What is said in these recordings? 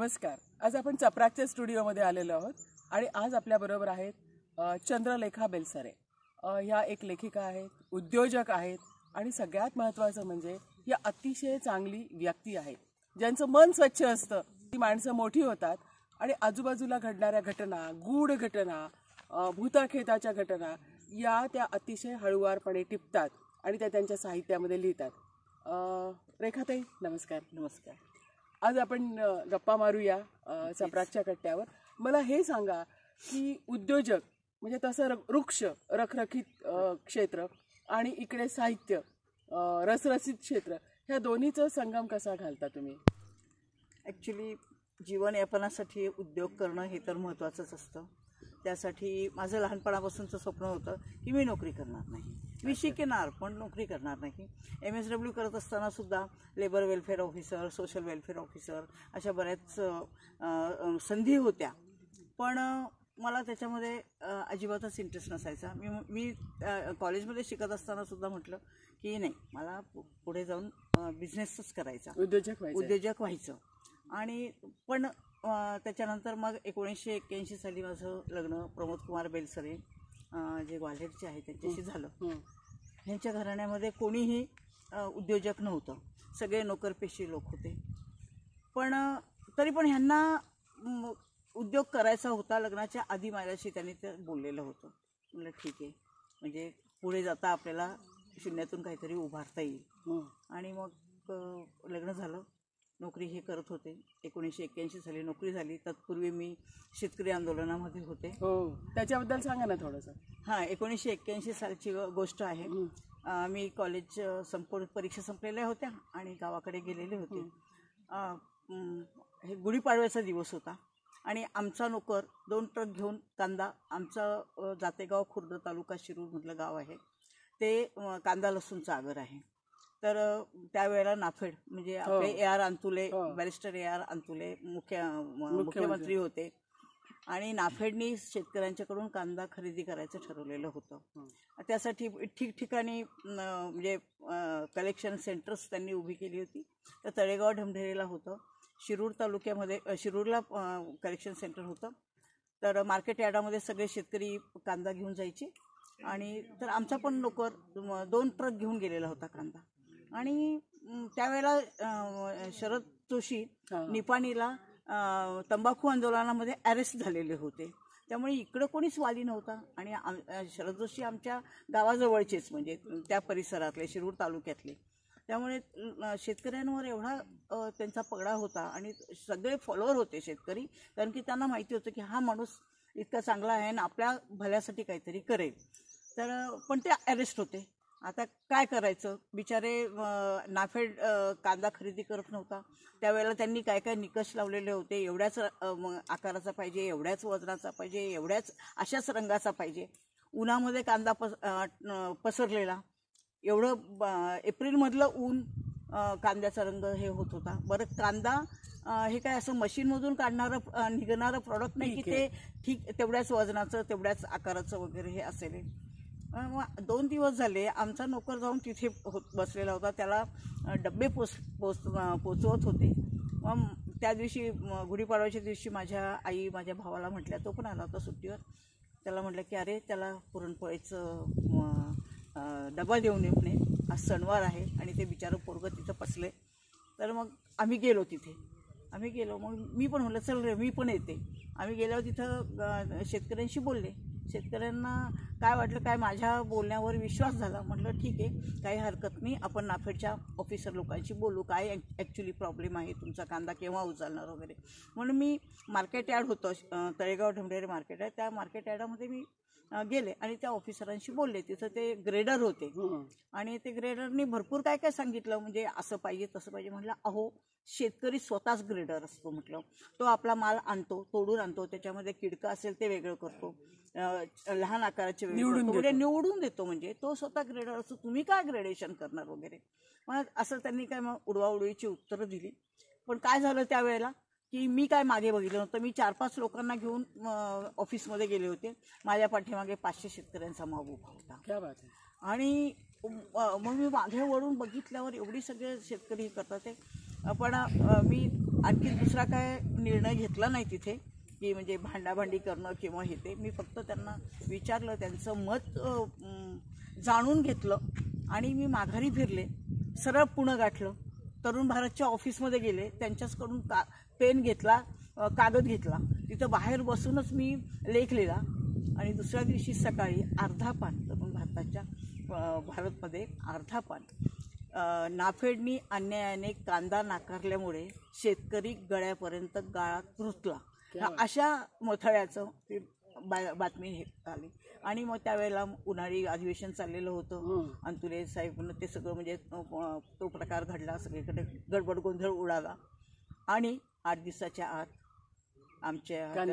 नमस्कार. आज आपण चपराकच्या स्टुडिओमध्ये आलेलो आहोत आणि आज आपल्याबरोबर आहेत चंद्रलेखा बेलसरे. ह्या एक लेखिका आहेत, उद्योजक आहेत आणि सगळ्यात महत्त्वाचं म्हणजे या अतिशय चांगली व्यक्ती आहेत ज्यांचं मन स्वच्छ असतं. ती माणसं मोठी होतात आणि आजूबाजूला घडणाऱ्या घटना, गूढ घटना, भूताखेताच्या घटना या त्या अतिशय हळूवारपणे टिपतात आणि त्या त्यांच्या साहित्यामध्ये लिहितात. रेखाताई नमस्कार. नमस्कार. आज आपण गप्पा मारूया चपराकच्या कट्ट्यावर. मला हे सांगा की उद्योजक म्हणजे तसं वृक्ष रखरखीत क्षेत्र आणि इकडे साहित्य रसरसीत क्षेत्र, ह्या दोन्हीचं संगम कसा घालता तुम्ही? ॲक्च्युली जीवनयापनासाठी उद्योग करणं हे तर महत्त्वाचंच असतं. त्यासाठी माझं लहानपणापासूनचं स्वप्न होतं की मी नोकरी करणार नाही, मी शिकणार पण नोकरी करणार नाही. MSW करत असताना सुद्धा labour welfare officer, social welfare officer अशा बऱ्याच संधी होत्या, पण मला त्याच्यामध्ये अजिबातच इंटरेस्ट नसायचा. मी कॉलेजमध्ये शिकत असताना सुद्धा म्हटलं की नाही, मला पुढे जाऊन बिझनेसच करायचा, उद्योजक व्हायचं. आणि पण त्याच्यानंतर मग 1981 साली माझं लग्न प्रमोद कुमार बेलसरे जे ग्वाल्हेरचे आहेत त्यांच्याशी झालं. ह्यांच्या घराण्यामध्ये कोणीही उद्योजक नव्हतं, सगळे नोकरपेशी लोक होते. पण तरी पण ह्यांना उद्योग करायचा होता. लग्नाच्या आधी माझ्याशी त्यांनी ते बोललेलं होतं. म्हटलं ठीक आहे, म्हणजे पुढे जाता आपल्याला शून्यातून काहीतरी उभारता येईल. आणि मग लग्न झालं. नोकरी हे करत होते. 1981 साली नोकरी झाली. तत्पूर्वी मी शेतकरी आंदोलनामध्ये होते. हो, त्याच्याबद्दल सांगा ना थोडंसं. हां, 1981 सालची गोष्ट आहे. मी कॉलेज परीक्षा संपलेल्या होत्या आणि गावाकडे गेलेले होते. हे गुढीपाडव्याचा दिवस होता आणि आमचा नोकर 2 ट्रक घेऊन कांदा, आमचं जातेगाव खुर्द तालुका शिरूरमधलं गाव आहे ते कांदा लसूणचा आगर आहे. तर त्यावेळेला नाफेड म्हणजे आपले AR Antule, barrister AR Antule मुख्यमंत्री होते आणि नाफेडनी शेतकऱ्यांच्याकडून कांदा खरेदी करायचं ठरवलेलं होतं. त्यासाठी ठिकठिकाणी म्हणजे कलेक्शन सेंटर्स त्यांनी उभी केली होती. तर तळेगाव ढमढेरेला होतं, शिरूर तालुक्यामध्ये शिरूरला कलेक्शन सेंटर होतं. तर मार्केट यार्डामध्ये सगळे शेतकरी कांदा घेऊन जायचे आणि तर आमचा पण नोकर 2 ट्रक घेऊन गेलेला होता कांदा. आणि त्यावेळेला शरद जोशी निपाणीला तंबाखू आंदोलनामध्ये अरेस्ट झालेले होते. त्यामुळे इकडं कोणीच वाली नव्हता आणि शरद जोशी आमच्या गावाजवळचेच म्हणजे त्या परिसरातले शिरूर तालुक्यातले. त्यामुळे शेतकऱ्यांवर एवढा त्यांचा पगडा होता आणि सगळे फॉलोअर होते शेतकरी, कारण की त्यांना माहिती होतं की हा माणूस इतका चांगला आहे आणि आपल्या भल्यासाठी काहीतरी करेल. तर पण ते अरेस्ट होते. आता काय करायचं, बिचारे नाफेड कांदा खरेदी करत नव्हता. त्यावेळेला त्यांनी काय काय निकष लावलेले होते, एवढ्याच आकाराचा पाहिजे, एवढ्याच वजनाचा पाहिजे, एवढ्याच अशाच रंगाचा पाहिजे. उन्हामध्ये कांदा पसरलेला, एवढं एप्रिलमधलं ऊन, कांद्याचा रंग हे होत होता. बरं, कांदा हे काय असं मशीनमधून निघणारं प्रॉडक्ट नाही की ते ठीक तेवढ्याच वजनाचं तेवढ्याच आकाराचं वगैरे हे असेल. 2 दिवस झाले आमचा नोकर जाऊन तिथे बसलेला होता. त्याला डबे पोचवत होते. मग त्या दिवशी गुढीपाडव्याच्या दिवशी माझ्या आई माझ्या भावाला म्हटल्या, तो पण आला होता सुट्टीवर. त्याला म्हटलं की अरे त्याला पुरणपोळीचं डबा देऊन ये म्हणे, आज सणवार आहे. आणि ते बिचारं पोरगं तिथं पसले. तर मग आम्ही गेलो तिथे. मग मी पण म्हटलं चल रे मी पण येते. आम्ही गेल्यावर तिथं शेतकऱ्यांशी बोलले. शेतकऱ्यांना काय वाटलं, काय माझ्या बोलण्यावर विश्वास झाला. म्हटलं ठीक आहे, काही हरकत नाही, आपण नाफेडच्या ऑफिसर लोकांशी बोलू, काय ॲक्च्युली प्रॉब्लेम आहे, तुमचा कांदा केव्हा उचलणार वगैरे. म्हणून मी मार्केट यार्ड होतं, तळेगाव ढमढेरे मार्केट आहे, त्या मार्केट यार्डामध्ये मी गेले आणि त्या ऑफिसरांशी बोलले. तिथं ते ग्रेडर होते आणि ते ग्रेडरनी भरपूर काय काय सांगितलं, म्हणजे असं पाहिजे तसं पाहिजे. म्हटलं अहो, शेतकरी स्वतःच ग्रेडर असतो. म्हटलं तो आपला माल आणतो, तोडून आणतो, त्याच्यामध्ये किडका असेल ते वेगळं करतो, लहान आकाराचे निवडून देतो, म्हणजे तो स्वतः ग्रेडर असतो, तुम्ही काय ग्रेडेशन करणार वगैरे. मग असं त्यांनी काय मग उडवाउडवीची उत्तरं दिली. पण काय झालं त्यावेळेला की मी काय मागे बघितलं नव्हतं. मी 4-5 लोकांना घेऊन ऑफिसमध्ये गेले होते. माझ्या पाठीमागे 500 शेतकऱ्यांचा माग उभा होता. आणि मग मी मागे वळून बघितल्यावर एवढी सगळे शेतकरी करतात ते. पण मी आणखी दुसरा काय निर्णय घेतला नाही तिथे की म्हणजे भांडाभांडी करणं किंवा हे ते. मी फक्त त्यांना विचारलं, त्यांचं मत जाणून घेतलं आणि मी माघारी फिरले, सरळ पुणं गाठलं. तरुण भारतच्या ऑफिसमध्ये गेले, त्यांच्याचकडून पेन घेतला, कागद घेतला, तिथं बाहेर बसूनच मी लेख लिहिला आणि दुसऱ्या दिवशी सकाळी अर्धा पान, तरुण भारताच्या भारतमध्ये अर्धा पान, नाफेडनी अन्यायाने कांदा नाकारल्यामुळे शेतकरी गळ्यापर्यंत गाळात रुतला, अशा मथळ्याचं ती बातमी हे आली. आणि मग त्यावेळेला उन्हाळी अधिवेशन चाललेलं होतं. अंतुले साहेब ते सगळं म्हणजे तो प्रकार घडला, सगळीकडे गडबड गोंधळ उडाला आणि 8 दिवसाच्या आत आमच्या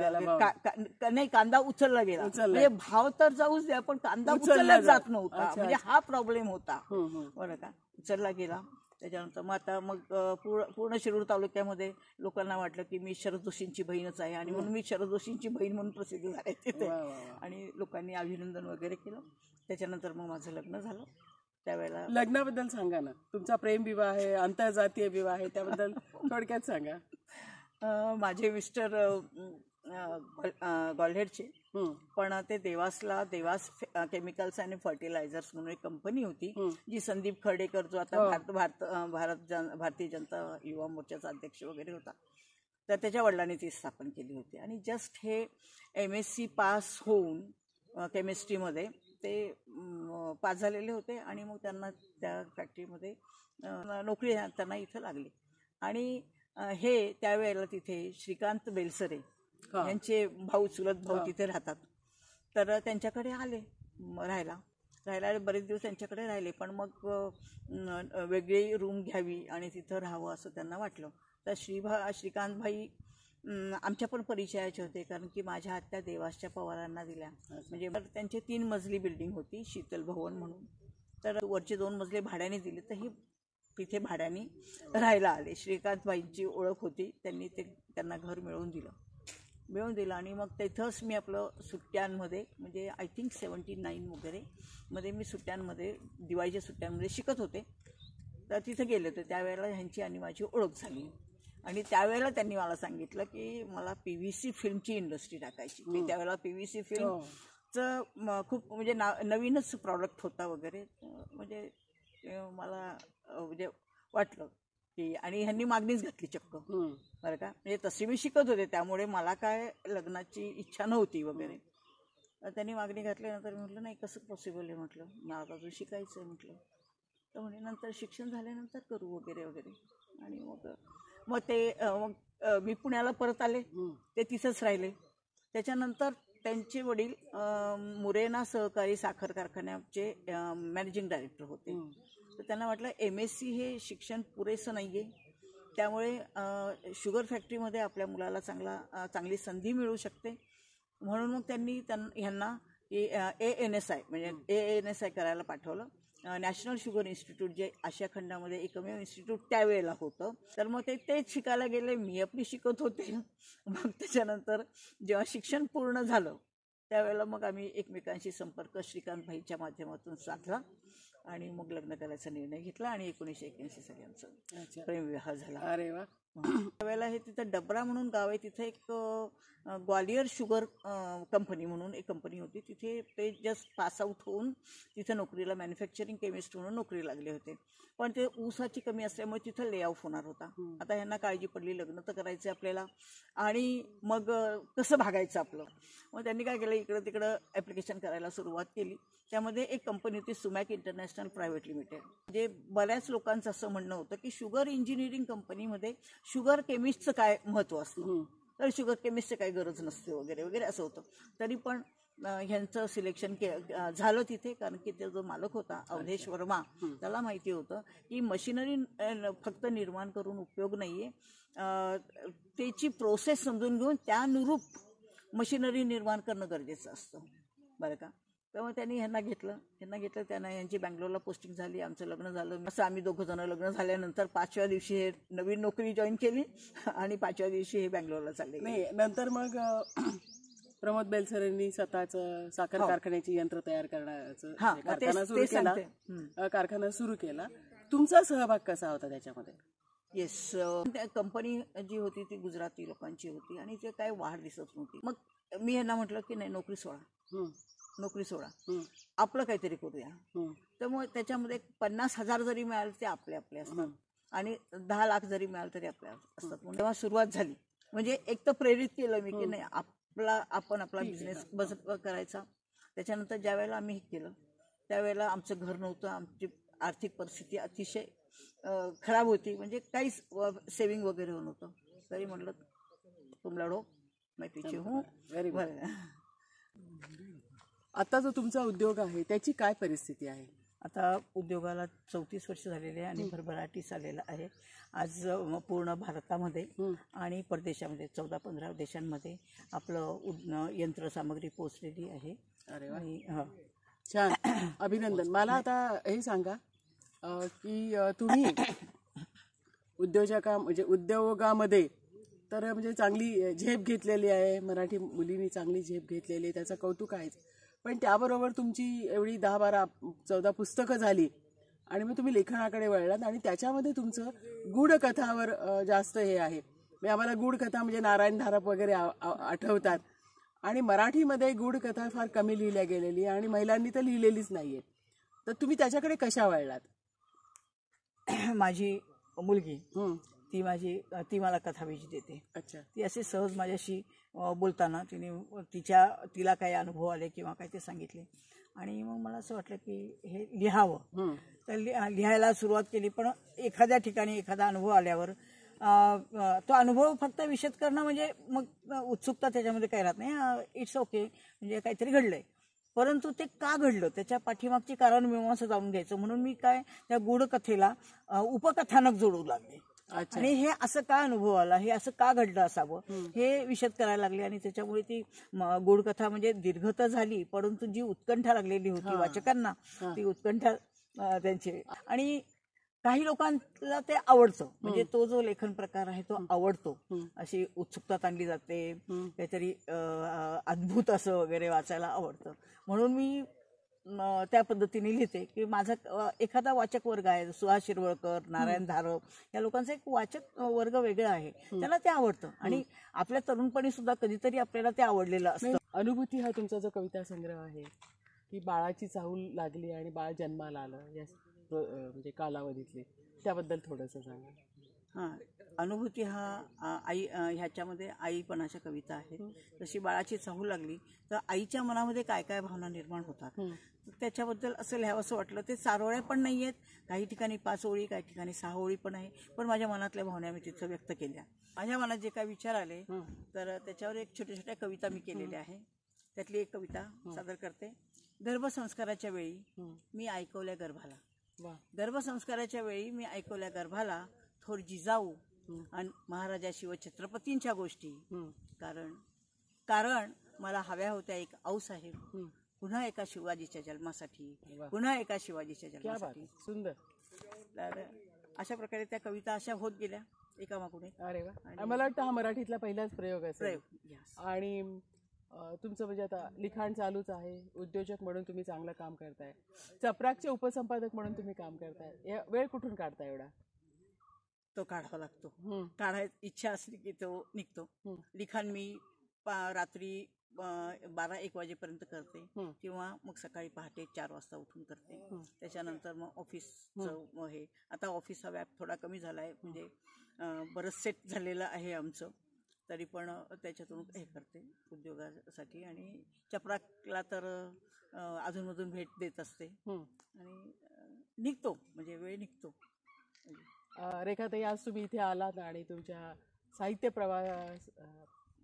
नाही कांदा उचलला गेला. म्हणजे भाव तर जाऊच द्या, पण कांदा उचलला जात नव्हता. म्हणजे हा प्रॉब्लेम होता बरं का. उचलला गेला. त्याच्यानंतर मग आता पूर्ण शिरूर तालुक्यामध्ये लोकांना वाटलं की मी शरद जोशींची बहीणच आहे आणि म्हणून मी शरद जोशींची बहीण म्हणून प्रसिद्ध झाले तिथे. आणि लोकांनी अभिनंदन वगैरे केलं. त्याच्यानंतर मग माझं लग्न झालं. त्यावेळेला लग्नाबद्दल सांगा ना. तुमचा प्रेम विवाह आहे, आंतरजातीय विवाह आहे, त्याबद्दल थोडक्यात सांगा. माझे मिस्टर गॉल्हेडचे, पण ते देवास केमिकल्स आणि फर्टिलायझर्स म्हणून एक कंपनी होती जी संदीप खर्डेकर जो आता भारतीय जनता युवा मोर्चाचा अध्यक्ष वगैरे होता, तर त्याच्या वडिलांनी ती स्थापन केली होती. आणि जस्ट हे MSc पास होऊन केमिस्ट्रीमध्ये ते पास झालेले होते आणि मग त्यांना त्या फॅक्टरीमध्ये नोकरी त्यांना इथं लागली. आणि हे त्यावेळेला तिथे श्रीकांत बेलसरे यांचे भाऊ, चुलत भाऊ तिथे राहतात. तर त्यांच्याकडे आले राहायला बरेच दिवस त्यांच्याकडे राहिले. पण मग वेगळी रूम घ्यावी आणि तिथं राहावं असं त्यांना वाटलं. तर श्रीकांत भाई आमच्या पण परिचयाचे होते, कारण की माझ्या आत्या देवासच्या पवारांना दिल्या. म्हणजे त्यांची 3 मजली बिल्डिंग होती, शीतल भवन म्हणून. तर वरचे 2 मजले भाड्याने दिले, तर ही तिथे भाड्याने राहायला आले. श्रीकांतबाईंची ओळख होती, त्यांना घर मिळवून दिलं आणि मग तिथंच मी आपलं सुट्ट्यांमध्ये म्हणजे आय थिंक 79 वगैरे मध्ये मी सुट्ट्यांमध्ये दिवाळीच्या सुट्ट्यांमध्ये शिकत होते. तर तिथं गेले होते. त्यावेळेला ह्यांची आणि माझी ओळख झाली आणि त्यावेळेला त्यांनी मला सांगितलं की मला PVC फिल्मची इंडस्ट्री टाकायची. त्यावेळेला PVC फिल्मचं खूप म्हणजे नवीनच प्रॉडक्ट होता वगैरे. म्हणजे मला म्हणजे वाटलं की, आणि ह्यांनी मागणीच घातली चक्क बरं का. म्हणजे तशी मी शिकत होते, त्यामुळे मला काय लग्नाची इच्छा नव्हती वगैरे. त्यांनी मागणी घातल्यानंतर म्हटलं नाही कसं पॉसिबल आहे, म्हटलं मला अजून शिकायचं आहे म्हटलं. तर म्हणजे नंतर शिक्षण झाल्यानंतर करू वगैरे वगैरे. आणि मग मी पुण्याला परत आले, ते तिथंच राहिले. त्याच्यानंतर त्यांचे वडील मुरेना सहकारी साखर कारखान्याचे मॅनेजिंग डायरेक्टर होते. तर त्यांना वाटलं MSc हे शिक्षण पुरेसं नाही आहे, त्यामुळे शुगर फॅक्टरीमध्ये आपल्या मुलाला चांगली संधी मिळू शकते. म्हणून मग त्यांनी ह्यांना ANSI म्हणजे ANSI करायला पाठवलं. नॅशनल शुगर इन्स्टिट्यूट, जे आशिया खंडामध्ये एकमेव इन्स्टिट्यूट त्यावेळेला होतं. तर मग तेच शिकायला गेले, मी आपली शिकत होते. मग त्याच्यानंतर जेव्हा शिक्षण पूर्ण झालं त्यावेळेला मग आम्ही एकमेकांशी संपर्क श्रीकांत भाईच्या माध्यमातून साधला आणि मग लग्न करायचा निर्णय घेतला आणि 1981 साली आमचा प्रेमविवाह झाला. अरे वा. त्यावेळेला हे तिथं डबरा म्हणून गाव आहे, तिथे एक ग्वालियर शुगर कंपनी म्हणून एक कंपनी होती. तिथे ते जस्ट पास आऊट होऊन तिथे नोकरीला मॅन्युफॅक्चरिंग केमिस्ट म्हणून नोकरी लागले होते. पण ते ऊसाची कमी असल्यामुळे तिथं ले ऑफ होणार होता. आता ह्यांना काळजी पडली, लग्न तर करायचं आपल्याला आणि मग कसं भागायचं आपलं. मग त्यांनी काय केलं, इकडं तिकडं ॲप्लिकेशन करायला सुरुवात केली. त्यामध्ये एक कंपनी होती सुमॅक इंटरनॅशनल प्रायव्हेट लिमिटेड. म्हणजे बऱ्याच लोकांचं असं म्हणणं होतं की शुगर इंजिनिअरिंग कंपनीमध्ये शुगर केमिस्टचं काय महत्त्व असतं, तर शुगर केमिस्टचं काही गरज नसते वगैरे वगैरे असं होतं. तरी पण ह्यांचं सिलेक्शन झालं तिथे, कारण की तो जो मालक होता अवधेश वर्मा, त्याला माहिती होतं की मशिनरी फक्त निर्माण करून उपयोग नाही आहे, त्याची प्रोसेस समजून घेऊन त्यानुरूप मशिनरी निर्माण करणं गरजेचं असतं बरं का. तेव्हा त्यांनी ह्यांना घेतलं. त्यांना यांची बँगलोरला पोस्टिंग झाली. आमचं लग्न झालं. असं आम्ही 2 जण लग्न झाल्यानंतर 5व्या दिवशी हे नवीन नोकरी जॉईन केली आणि 5व्या दिवशी हे बँगलोरला चालले. नाही, नंतर मग प्रमोद बेलसरेंनी स्वतःचं साखर कारखान्याची यंत्र तयार करण्याचं कारखाना सुरू केला. तुमचा सहभाग कसा होता त्याच्यामध्ये? येस. कंपनी जी होती ती गुजराती लोकांची होती आणि ते काय वाढ दिसत नव्हती. मग मी यांना म्हटलं की नाही, नोकरी सोडा, आपलं काहीतरी करूया. तर मग त्याच्यामध्ये 50,000 जरी मिळाले ते आपले असतात आणि 10 लाख जरी मिळाले तरी आपल्या असतात. म्हणून तेव्हा सुरुवात झाली. म्हणजे एक तर प्रेरित केलं मी की नाही, आपण आपला बिझनेस करायचा. त्याच्यानंतर ज्या वेळेला आम्ही हे केलं त्यावेळेला आमचं घर नव्हतं, आमची आर्थिक परिस्थिती अतिशय खराब होती, म्हणजे काहीच सेविंग वगैरे नव्हतं. तरी म्हटलं तुम लढो मैं पीछे हूँ. आता जो तुमचा उद्योग आहे त्याची काय परिस्थिती आहे? आता उद्योगाला 34 वर्ष झालेले आहे आणि भरभराटीस आलेलं आहे. आज पूर्ण भारतामध्ये आणि परदेशामध्ये 14-15 देशांमध्ये आपलं यंत्रसामग्री पोचलेली आहे. अरे वा, छान, अभिनंदन. मला आता हे सांगा की तुम्ही उद्योगामध्ये तर म्हणजे चांगली झेप घेतलेली आहे, मराठी मुलींनी चांगली झेप घेतलेली आहे, त्याचं कौतुक आहेच. पण त्याबरोबर तुमची एवढी 10, 12, 14 पुस्तकं झाली आणि मग तुम्ही लेखनाकडे वळलात आणि त्याच्यामध्ये तुमचं गूढकथावर जास्त हे आहे. म्हणजे आम्हाला गूढकथा म्हणजे नारायण धारप वगैरे आठवतात आणि मराठीमध्ये गूढकथा फार कमी लिहिल्या गेलेली आणि महिलांनी तर लिहिलेलीच नाहीये. तर तुम्ही त्याच्याकडे कशा वळलात? माझी मुलगी ती मला कथाबीज देते. अच्छा. ती असे सहज माझ्याशी बोलताना तिला काही अनुभव आले किंवा काय ते सांगितले आणि मग मला असं वाटलं की हे लिहावं. तर लिहायला सुरुवात केली. पण एखाद्या ठिकाणी एखादा अनुभव आल्यावर तो अनुभव फक्त विशद करणं म्हणजे मग उत्सुकता त्याच्यामध्ये काही राहत नाही. इट्स ओके, म्हणजे काहीतरी घडलंय, परंतु ते का घडलं त्याच्या पाठीमागची कारण मीमांसा जाणून घ्यायचं. म्हणून मी त्या गूढकथेला उपकथानक जोडू लागले आणि हे असं का अनुभव आला, हे असं का घडलं असावं हे विशद करायला लागले. आणि त्याच्यामुळे ती गूढकथा म्हणजे दीर्घ तर झाली, परंतु जी उत्कंठा लागलेली होती वाचकांना, ती उत्कंठा त्यांची. आणि काही लोकांना ते आवडतं, म्हणजे तो जो लेखन प्रकार आहे तो आवडतो. अशी उत्सुकता ताणली जाते, काहीतरी अद्भुत असं वगैरे वाचायला आवडतं. म्हणून मी त्या पद्धतीने लिहिते की माझा एखादा वाचक वर्ग आहे, सुहास शिरवळकर, नारायण धारप, या लोकांचा एक वाचक वर्ग वेगळा आहे, त्याला ते आवडतं. आणि आपल्या तरुणपणी सुद्धा कधीतरी आपल्याला ते आवडलेलं असतं. अनुभूती हा तुमचा जो कविता संग्रह आहे की बाळाची चाहूल लागली आणि बाळ जन्माला आलं या म्हणजे कालावधीतले, त्याबद्दल थोडंसं सांगा. हां, अनुभूती हा आई ह्याच्यामध्ये आईपणाच्या कविता आहेत. जशी बाळाची चाहूल लागली तर आईच्या मनामध्ये काय काय भावना निर्माण होतात त्याच्याबद्दल असं लिहावंसं वाटलं. ते चारोळ्या पण नाही आहेत, काही ठिकाणी 5 ओळी, काही ठिकाणी 6 ओळी पण आहे, पण माझ्या मनातल्या भावना मी तिथं व्यक्त केल्या. माझ्या मनात जे काय विचार आले तर त्याच्यावर एक छोट्या छोट्या कविता मी केलेल्या आहे. त्यातली एक कविता सादर करते. गर्भसंस्काराच्या वेळी मी ऐकवल्या गर्भाला, गर्भसंस्काराच्या वेळी मी ऐकवल्या गर्भाला थोर जिजाऊ आणि महाराजा शिवछत्रपतींच्या गोष्टी. कारण मला हव्या होत्या एक आऊसाहेब, पुन्हा एका शिवाजीच्या जन्मासाठी, पुन्हा एका शिवाजीच्या जन्मासाठी. सुंदर. तर अशा प्रकारे त्या कविता अशा होत गेल्या एकामागून एक. अरे वा, मला वाटतं हा मराठीतला पहिलाच प्रयोग असेल. आणि तुमचं म्हणजे आता लिखाण चालूच आहे, उद्योजक म्हणून तुम्ही चांगलं काम करताय, चपराकचे उपसंपादक म्हणून तुम्ही काम करताय. वेळ कुठून काढताय एवढा? तो काढावा लागतो. काढायची इच्छा असली की तो निघतो. लिखाण मी रात्री 12-1 वाजेपर्यंत करते किंवा मग सकाळी पहाटे 4 वाजता उठून करते. त्याच्यानंतर मग ऑफिसचं हे, आता ऑफिसचा व्याप थोडा कमी झाला आहे, म्हणजे बरंच सेट झालेलं आहे आमचं, तरी पण त्याच्यातून हे करते उद्योगासाठी. आणि चपराकला तर अधूनमधून भेट देत असते आणि निघतो, म्हणजे वेळ निघतो. रेखाताई, आज तुम्ही इथे आलात आणि तुमच्या साहित्य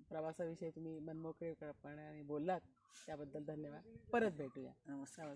प्रवासाविषयी तुम्ही मनमोकळेपणाने बोललात, त्याबद्दल धन्यवाद. परत भेटूया. नमस्कार.